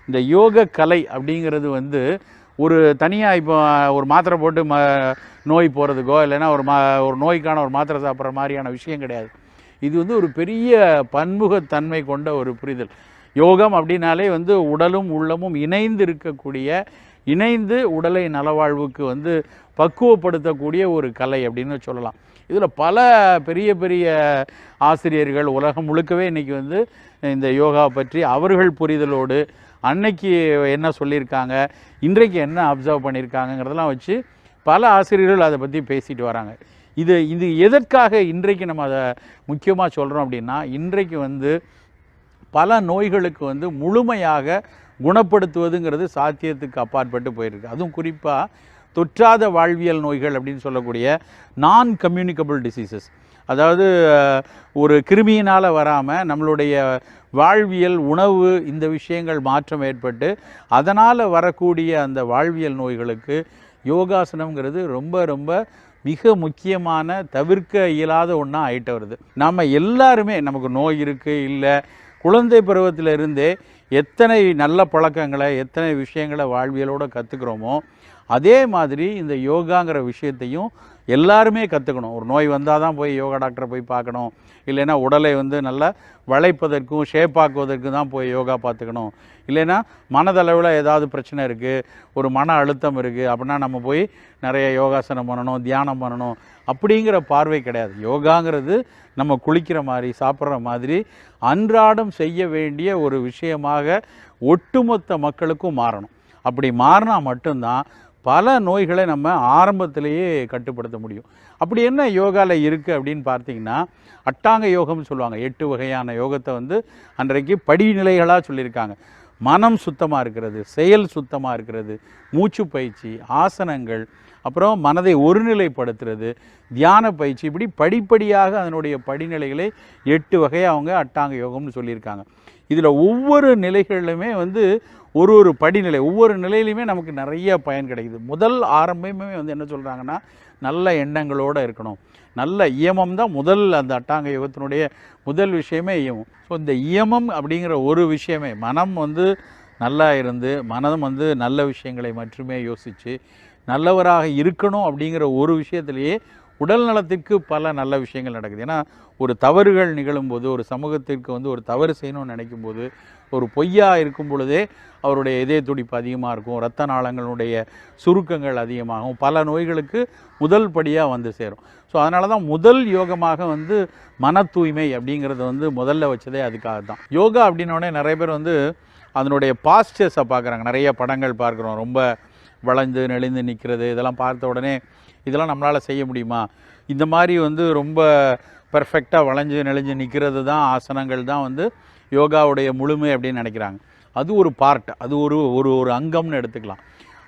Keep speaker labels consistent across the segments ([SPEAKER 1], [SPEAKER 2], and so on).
[SPEAKER 1] இந்த யோக கலை அப்படிங்கிறது வந்து ஒரு தனியாக இப்போ ஒரு மாத்திரை போட்டு நோய் போகிறதுக்கோ இல்லைன்னா ஒரு நோய்க்கான ஒரு மாத்திரை சாப்பிட்ற மாதிரியான விஷயம் கிடையாது. இது வந்து ஒரு பெரிய பன்முகத்தன்மை கொண்ட ஒரு புரிதல். யோகம் அப்படின்னாலே வந்து உடலும் உள்ளமும் இணைந்து இருக்கக்கூடிய, இணைந்து உடலை நலவாழ்வுக்கு வந்து பக்குவப்படுத்தக்கூடிய ஒரு கலை அப்படின்னு சொல்லலாம். இதில் பல பெரிய பெரிய ஆசிரியர்கள் உலகம் முழுக்கவே இன்றைக்கி வந்து இந்த யோகா பற்றி அவர்கள் புரிதலோடு அன்னைக்கு என்ன சொல்லியிருக்காங்க, இன்றைக்கு என்ன அப்சர்வ் பண்ணியிருக்காங்கிறதெல்லாம் வச்சு பல ஆசிரியர்கள் அதை பற்றி பேசிட்டு வராங்க. இது எதற்காக இன்றைக்கு நம்ம அதை முக்கியமாக சொல்கிறோம் அப்படின்னா, இன்றைக்கு வந்து பல நோய்களுக்கு வந்து முழுமையாக குணப்படுத்துவதுங்கிறது சாத்தியத்துக்கு அப்பாற்பட்டு போயிருக்கு. அதுவும் குறிப்பாக தொற்றாத வாழ்வியல் நோய்கள் அப்படின்னு சொல்லக்கூடிய நான் கம்யூனிகபிள் டிசீசஸ், அதாவது ஒரு கிருமியினால் வராமல் நம்மளுடைய வாழ்வியல் உணவு இந்த விஷயங்கள் மாற்றம் ஏற்பட்டு அதனால் வரக்கூடிய அந்த வாழ்வியல் நோய்களுக்கு யோகாசனம்ங்கிறது ரொம்ப ரொம்ப மிக முக்கியமான தவிர்க்க இயலாத ஒன்றா ஆகிட்டு வருது. நம்ம எல்லாருமே நமக்கு நோய் இருக்குது இல்லை, குழந்தை பருவத்திலிருந்தே எத்தனை நல்ல பழக்கங்களை எத்தனை விஷயங்களை வாழ்வியலோடு கற்றுக்குறோமோ அதே மாதிரி இந்த யோகாங்கிற விஷயத்தையும் எல்லாருமே கற்றுக்கணும். ஒரு நோய் வந்தால் தான் போய் யோகா டாக்டரை போய் பார்க்கணும், இல்லைன்னா உடலை வந்து நல்லா வளைப்பதற்கும் ஷேப்பாக்குவதற்கு தான் போய் யோகா பார்த்துக்கணும், இல்லைன்னா மனதளவில் ஏதாவது பிரச்சனை இருக்குது, ஒரு மன அழுத்தம் இருக்குது அப்படின்னா நம்ம போய் நிறைய யோகாசனம் பண்ணணும், தியானம் பண்ணணும் அப்படிங்கிற பார்வை கிடையாது. யோகாங்கிறது நம்ம குளிக்கிற மாதிரி சாப்பிட்ற மாதிரி அன்றாடம் செய்ய வேண்டிய ஒரு விஷயமாக ஒட்டுமொத்த மக்களுக்கும் மாறணும். அப்படி மாறினா மட்டும்தான் பல நோய்களை நம்ம ஆரம்பத்திலேயே கட்டுப்படுத்த முடியும். அப்படி என்ன யோகாவில் இருக்குது அப்படின்னு பார்த்தீங்கன்னா, அட்டாங்க யோகம்னு சொல்லுவாங்க. 8 வகையான யோகத்தை வந்து அன்றைக்கு படிநிலைகளாக சொல்லியிருக்காங்க. மனம் சுத்தமாக இருக்கிறது, செயல் சுத்தமாக இருக்கிறது, மூச்சு பயிற்சி, ஆசனங்கள், அப்புறம் மனதை ஒருநிலைப்படுத்துறது, தியான பயிற்சி, இப்படி படிப்படியாக அதனுடைய படிநிலைகளை 8 வகையாக அவங்க அட்டாங்க யோகம்னு சொல்லியிருக்காங்க. இதில் ஒவ்வொரு நிலைகளிலுமே வந்து ஒரு படிநிலை, ஒவ்வொரு நிலையிலையுமே நமக்கு நிறைய பயன் கிடைக்குது. முதல் ஆரம்பமே வந்து என்ன சொல்கிறாங்கன்னா, நல்ல எண்ணங்களோடு இருக்கணும். நல்ல இயமம் தான் முதல், அந்த அட்டாங்க யோகத்தினுடைய முதல் விஷயமே இயமம். ஸோ இந்த இயமம் அப்படிங்கிற ஒரு விஷயமே, மனம் வந்து நல்லா இருந்து மனம் வந்து நல்ல விஷயங்களை மட்டுமே யோசித்து நல்லவராக இருக்கணும் அப்படிங்கிற ஒரு விஷயத்திலேயே உடல் நலத்திற்கு பல நல்ல விஷயங்கள் நடக்குது. ஏன்னா ஒரு தவறுகள் நிகழும்போது, ஒரு சமூகத்திற்கு வந்து ஒரு தவறு செய்யணும்னு நினைக்கும்போது, ஒரு பொய்யாக இருக்கும் பொழுதே அவருடைய இதய துடிப்பு அதிகமாக இருக்கும், இரத்த நாளங்களுடைய சுருக்கங்கள் அதிகமாகும், பல நோய்களுக்கு முதல் படியாக வந்து சேரும். ஸோ அதனால தான் முதல் யோகமாக வந்து மன தூய்மை அப்படிங்கிறத வந்து முதல்ல வச்சதே அதுக்காக தான். யோகா அப்படின்னோடனே நிறைய பேர் வந்து அதனுடைய பாஸ்டர்ஸை பார்க்குறாங்க. நிறைய படங்கள் பார்க்குறோம், ரொம்ப வளைந்து நெளிந்து நிற்கிறது, இதெல்லாம் பார்த்த உடனே இதெல்லாம் நம்மளால் செய்ய முடியுமா, இந்த மாதிரி வந்து ரொம்ப பர்ஃபெக்டாக வளைஞ்சு நெளிஞ்சு நிற்கிறது தான் ஆசனங்கள் தான் வந்து யோகாவுடைய முழுமை அப்படின்னு நினைக்கிறாங்க. அது ஒரு பார்ட், அது ஒரு அங்கம்னு எடுத்துக்கலாம்.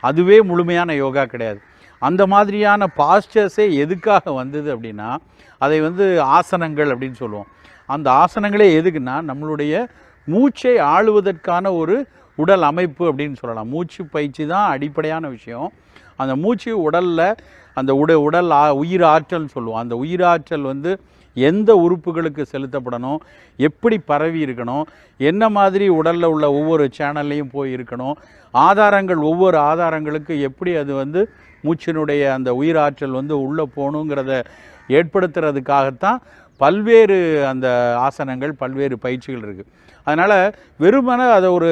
[SPEAKER 1] அதுவே முழுமையான யோகா கிடையாது. அந்த மாதிரியான பாஸ்டர்ஸே எதுக்காக வந்தது அப்படின்னா, அதை வந்து ஆசனங்கள் அப்படின்னு சொல்லுவோம். அந்த ஆசனங்களே எதுக்குன்னா, நம்மளுடைய மூச்சை ஆளுவதற்கான ஒரு உடல் அமைப்பு அப்படின்னு சொல்லலாம். மூச்சு பயிற்சி தான் அடிப்படையான விஷயம். அந்த மூச்சு உடலில் அந்த உடல் உயிர் ஆற்றல்னு சொல்லுவோம். அந்த உயிராற்றல் வந்து எந்த உறுப்புகளுக்கு செலுத்தப்படணும், எப்படி பரவி இருக்கணும், என்ன மாதிரி உடலில் உள்ள ஒவ்வொரு சேனல்லையும் போய் இருக்கணும், ஆதாரங்கள் ஒவ்வொரு ஆதாரங்களுக்கு எப்படி அது வந்து மூச்சினுடைய அந்த உயிராற்றல் வந்து உள்ளே போகணுங்கிறத ஏற்படுத்துறதுக்காகத்தான் பல்வேறு அந்த ஆசனங்கள், பல்வேறு பயிற்சிகள் இருக்குது. அதனால் வெறுமனே அதை ஒரு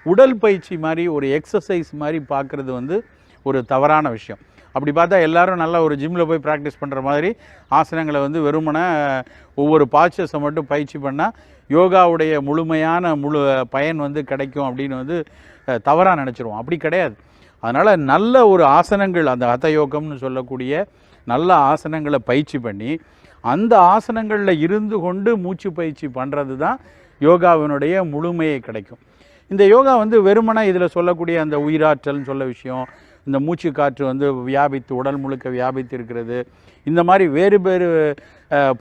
[SPEAKER 1] உடல் பயிற்சி மாதிரி, ஒரு எக்ஸசைஸ் மாதிரி பார்க்குறது வந்து ஒரு தவறான விஷயம். அப்படி பார்த்தா எல்லோரும் நல்லா ஒரு ஜிம்மில் போய் ப்ராக்டிஸ் பண்ணுற மாதிரி ஆசனங்களை வந்து வெறுமனே ஒவ்வொரு பாஸ்டர்ஸை மட்டும் பயிற்சி பண்ணால் யோகாவுடைய முழுமையான பயன் வந்து கிடைக்கும் அப்படின்னு வந்து தவறாக நினச்சிருவோம். அப்படி கிடையாது. அதனால் நல்ல ஒரு ஆசனங்கள், அந்த ஹத யோகம்னு சொல்லக்கூடிய நல்ல ஆசனங்களை பயிற்சி பண்ணி அந்த ஆசனங்களில் இருந்து கொண்டு மூச்சு பயிற்சி பண்ணுறது தான் யோகாவினுடைய முழுமையை கிடைக்கும். இந்த யோகா வந்து வெறுமனே இதில் சொல்லக்கூடிய அந்த உயிராற்றல்னு சொல்ல விஷயம், இந்த மூச்சு காற்று வந்து வியாபித்து உடல் முழுக்க வியாபித்து இருக்கிறது, இந்த மாதிரி வேறு வேறு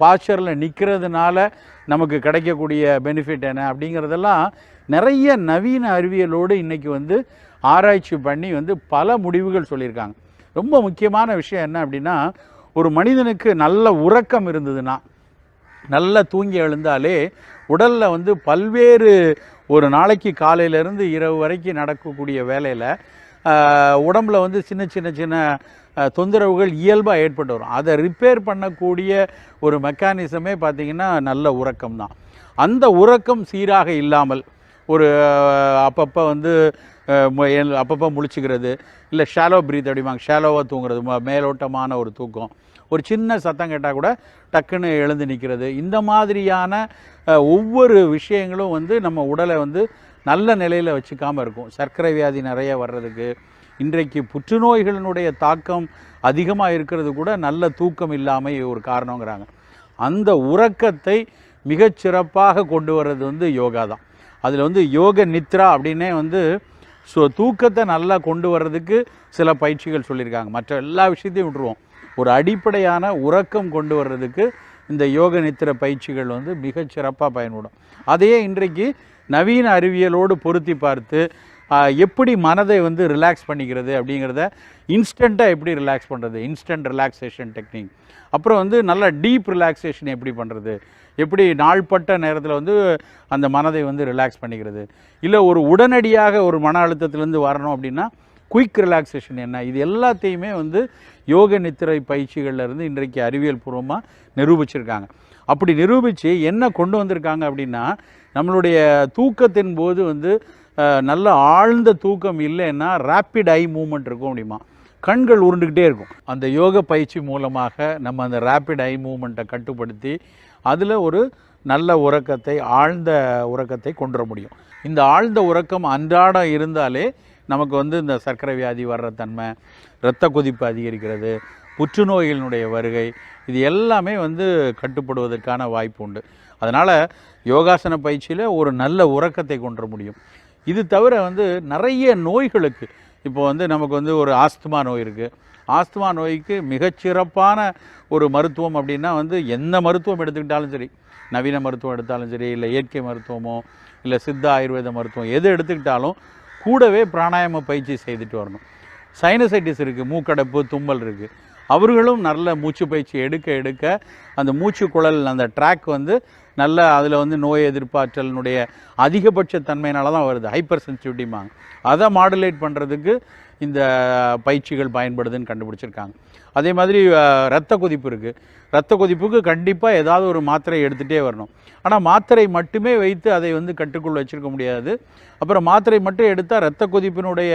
[SPEAKER 1] பாஸ்டரில் நிற்கிறதுனால நமக்கு கிடைக்கக்கூடிய பெனிஃபிட் என்ன அப்படிங்கிறதெல்லாம் நிறைய நவீன அறிவியலோடு இன்றைக்கி வந்து ஆராய்ச்சி பண்ணி வந்து பல முடிவுகள் சொல்லியிருக்காங்க. ரொம்ப முக்கியமான விஷயம் என்ன அப்படின்னா, ஒரு மனிதனுக்கு நல்ல உறக்கம் இருந்ததுன்னா, நல்லா தூங்கி எழுந்தாலே உடலில் வந்து பல்வேறு ஒரு நாளைக்கு காலையிலேருந்து இரவு வரைக்கும் நடக்கக்கூடிய வேலையில் உடம்பில் வந்து சின்ன சின்ன சின்ன தொந்தரவுகள் இயல்பாக ஏற்பட்டு வரும். அதை ரிப்பேர் பண்ணக்கூடிய ஒரு மெக்கானிசமே பார்த்திங்கன்னா நல்ல உறக்கம் தான். அந்த உறக்கம் சீராக இல்லாமல் ஒரு அப்பப்போ வந்து அப்பப்போ முழிச்சுக்கிறது, இல்லை ஷாலோ ப்ரீத் அப்படிம்பாங்க, ஷாலோவாக தூங்குறது, மேலோட்டமான ஒரு தூக்கம், ஒரு சின்ன சத்தம் கேட்டால் கூட டக்குன்னு எழுந்து நிற்கிறது, இந்த மாதிரியான ஒவ்வொரு விஷயங்களும் வந்து நம்ம உடலை வந்து நல்ல நிலையில் வச்சுக்காமல் இருக்கும். சர்க்கரை வியாதி நிறைய வர்றதுக்கு, இன்றைக்கு புற்றுநோய்களினுடைய தாக்கம் அதிகமாக இருக்கிறது கூட நல்ல தூக்கம் இல்லாமல் ஒரு காரணங்கிறாங்க. அந்த உறக்கத்தை மிகச்சிறப்பாக கொண்டு வர்றது வந்து யோகா தான். அதில் வந்து யோக நித்ரா அப்படின்னே வந்து தூக்கத்தை நல்லா கொண்டு வர்றதுக்கு சில பயிற்சிகள் சொல்லியிருக்காங்க. மற்ற எல்லா விஷயத்தையும் விட்டுருவோம், ஒரு அடிப்படையான உறக்கம் கொண்டு வர்றதுக்கு இந்த யோக நித்திர பயிற்சிகள் வந்து மிகச்சிறப்பாக பயன்படும். அதையே இன்றைக்கு நவீன அறிவியலோடு பொருத்தி பார்த்து எப்படி மனதை வந்து ரிலாக்ஸ் பண்ணிக்கிறது அப்படிங்கிறத, இன்ஸ்டண்ட்டாக எப்படி ரிலாக்ஸ் பண்ணுறது, இன்ஸ்டன்ட் ரிலாக்ஸேஷன் டெக்னிக், அப்புறம் வந்து நல்ல டீப் ரிலாக்ஸேஷன் எப்படி பண்ணுறது, எப்படி நாள்பட்ட நேரத்தில் வந்து அந்த மனதை வந்து ரிலாக்ஸ் பண்ணிக்கிறது, இல்லை ஒரு உடனடியாக ஒரு மன அழுத்தத்துலேருந்து வரணும் அப்படின்னா குயிக் ரிலாக்ஸேஷன் என்ன, இது எல்லாத்தையுமே வந்து யோக நித்திரை பயிற்சிகள்லேருந்து இன்றைக்கு அறிவியல் பூர்வமாக நிரூபிச்சிருக்காங்க. அப்படி நிரூபித்து என்ன கொண்டு வந்திருக்காங்க அப்படின்னா, நம்மளுடைய தூக்கத்தின் போது வந்து நல்ல ஆழ்ந்த தூக்கம் இல்லைன்னா ரேப்பிட் ஐ மூமெண்ட் இருக்கும் அப்படிமா, கண்கள் உருண்டுக்கிட்டே இருக்கும். அந்த யோக பயிற்சி மூலமாக நம்ம அந்த ரேப்பிட் ஐ மூமெண்ட்டை கட்டுப்படுத்தி அதில் ஒரு நல்ல உறக்கத்தை, ஆழ்ந்த உறக்கத்தை கொண்டு வர முடியும். இந்த ஆழ்ந்த உறக்கம் அன்றாடம் இருந்தாலே நமக்கு வந்து இந்த சர்க்கரை வியாதி வர்ற தன்மை, இரத்த கொதிப்பு அதிகரிக்கிறது, புற்றுநோய்களினுடைய வருகை, இது எல்லாமே வந்து கட்டுப்படுவதற்கான வாய்ப்பு உண்டு. அதனால் யோகாசன பயிற்சியில் ஒரு நல்ல உறக்கத்தை கொண்டு வர முடியும். இது தவிர வந்து நிறைய நோய்களுக்கு, இப்போ வந்து நமக்கு வந்து ஒரு ஆஸ்துமா நோய் இருக்குது. ஆஸ்துமா நோய்க்கு மிகச்சிறப்பான ஒரு மருத்துவம் அப்படின்னா வந்து எந்த மருத்துவம் எடுத்துக்கிட்டாலும் சரி, நவீன மருத்துவம் எடுத்தாலும் சரி, இல்லை இயற்கை மருத்துவமோ இல்லை சித்த ஆயுர்வேத மருத்துவம் எது எடுத்துக்கிட்டாலும் கூடவே பிராணாயாம பயிற்சி செய்துட்டு வரணும். சைனசைட்டிஸ் இருக்குது, மூக்கடைப்பு, தும்மல் இருக்குது, அவர்களும் நல்ல மூச்சு பயிற்சி எடுக்க எடுக்க அந்த மூச்சு குழல் அந்த ட்ராக் வந்து நல்ல அதில் வந்து நோய் எதிர்ப்பாற்றலினுடைய அதிகபட்ச தன்மையினால தான் வருது, ஹைப்பர் சென்சிட்டிவிட்டிமாங்க. அதை மாடுலேட் பண்ணுறதுக்கு இந்த பயிற்சிகள் பயன்படுதுன்னு கண்டுபிடிச்சிருக்காங்க. அதே மாதிரி இரத்த கொதிப்பு இருக்குது. இரத்த கொதிப்புக்கு கண்டிப்பாக ஏதாவது ஒரு மாத்திரை எடுத்துகிட்டே வரணும். ஆனால் மாத்திரை மட்டுமே வைத்து அதை வந்து கட்டுக்குள் வச்சுருக்க முடியாது. அப்புறம் மாத்திரை மட்டும் எடுத்தால் இரத்த கொதிப்பினுடைய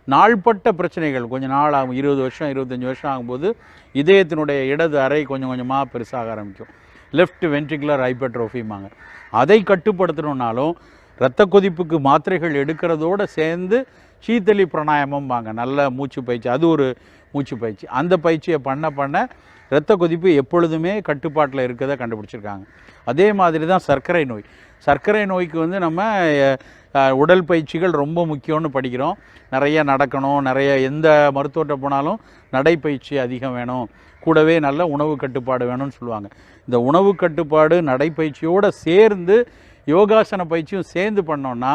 [SPEAKER 1] நாள்பட்ட பிரச்சனைகள் கொஞ்சம் நாள் ஆகும். 20 வருஷம் 25 வருஷம் ஆகும்போது இதயத்தினுடைய இடது அறை கொஞ்சம் கொஞ்சமாக பெருசாக ஆரம்பிக்கும். லெஃப்ட் வென்ட்ரிகுலர் ஹைப்பர்ட்ரோஃபிமாங்க. அதை கட்டுப்படுத்தணுன்னாலும் இரத்த கொதிப்புக்கு மாத்திரைகள் எடுக்கிறதோடு சேர்ந்து சீத்தலி பிராணாயாமம் வாங்க, நல்ல மூச்சு பயிற்சி, அது ஒரு மூச்சு பயிற்சி. அந்த பயிற்சியை பண்ண இரத்த கொதிப்பு எப்பொழுதுமே கட்டுப்பாட்டில் இருக்கிறத கண்டுபிடிச்சிருக்காங்க. அதே மாதிரி தான் சர்க்கரை நோய். சர்க்கரை நோய்க்கு வந்து நம்ம உடல் பயிற்சிகள் ரொம்ப முக்கியம்னு படிக்கிறோம். நிறைய நடக்கணும், நிறைய எந்த மருத்துவர்கிட்ட போனாலும் நடைப்பயிற்சி அதிகம் வேணும், கூடவே நல்ல உணவு கட்டுப்பாடு வேணும்னு சொல்லுவாங்க. இந்த உணவு கட்டுப்பாடு நடைப்பயிற்சியோடு சேர்ந்து யோகாசன பயிற்சியும் சேர்ந்து பண்ணோன்னா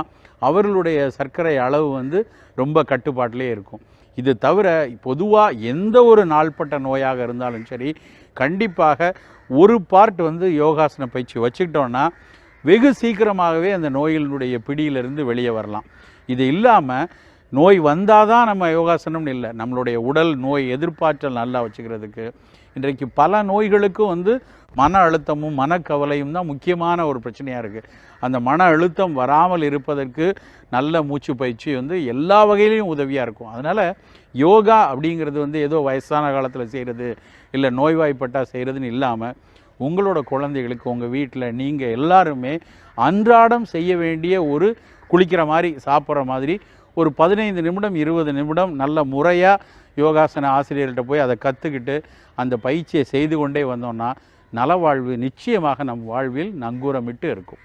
[SPEAKER 1] அவர்களுடைய சர்க்கரை அளவு வந்து ரொம்ப கட்டுப்பாட்டிலே இருக்கும். இது தவிர பொதுவாக எந்த ஒரு நாள்பட்ட நோயாக இருந்தாலும் சரி, கண்டிப்பாக ஒரு பார்ட் வந்து யோகாசன பயிற்சி வச்சுக்கிட்டோன்னா வெகு சீக்கிரமாகவே அந்த நோயினுடைய பிடியிலிருந்து வெளியே வரலாம். இது இல்லாமல் நோய் வந்தால் தான் நம்ம யோகாசனம்னு இல்லை, நம்மளுடைய உடல் நோய் எதிர்ப்பாற்றல் நல்லா வச்சுக்கிறதுக்கு இன்றைக்கு பல நோய்களுக்கும் வந்து மன அழுத்தமும் மனக்கவலையும் தான் முக்கியமான ஒரு பிரச்சனையாக இருக்குது. அந்த மன அழுத்தம் வராமல் இருப்பதற்கு நல்ல மூச்சு பயிற்சி வந்து எல்லா வகையிலையும் உதவியாக இருக்கும். அதனால் யோகா அப்படிங்கிறது வந்து ஏதோ வயசான காலத்தில் செய்கிறது, இல்லை நோய்வாய்ப்பட்டால் செய்கிறதுன்னு இல்லாமல் உங்களோட குழந்தைகளுக்கு உங்கள் வீட்டில் நீங்கள் எல்லாருமே அன்றாடம் செய்ய வேண்டிய ஒரு குளிக்கிற மாதிரி, சாப்பிட்ற மாதிரி ஒரு 15 நிமிடம் 20 நிமிடம் நல்ல முறையாக யோகாசன ஆசிரியர்கிட்ட போய் அதை கற்றுக்கிட்டு அந்த பயிற்சியை செய்து கொண்டே வந்தோம்னா நலவாழ்வு நிச்சயமாக நம் வாழ்வில் நங்கூரமிட்டு இருக்கும்.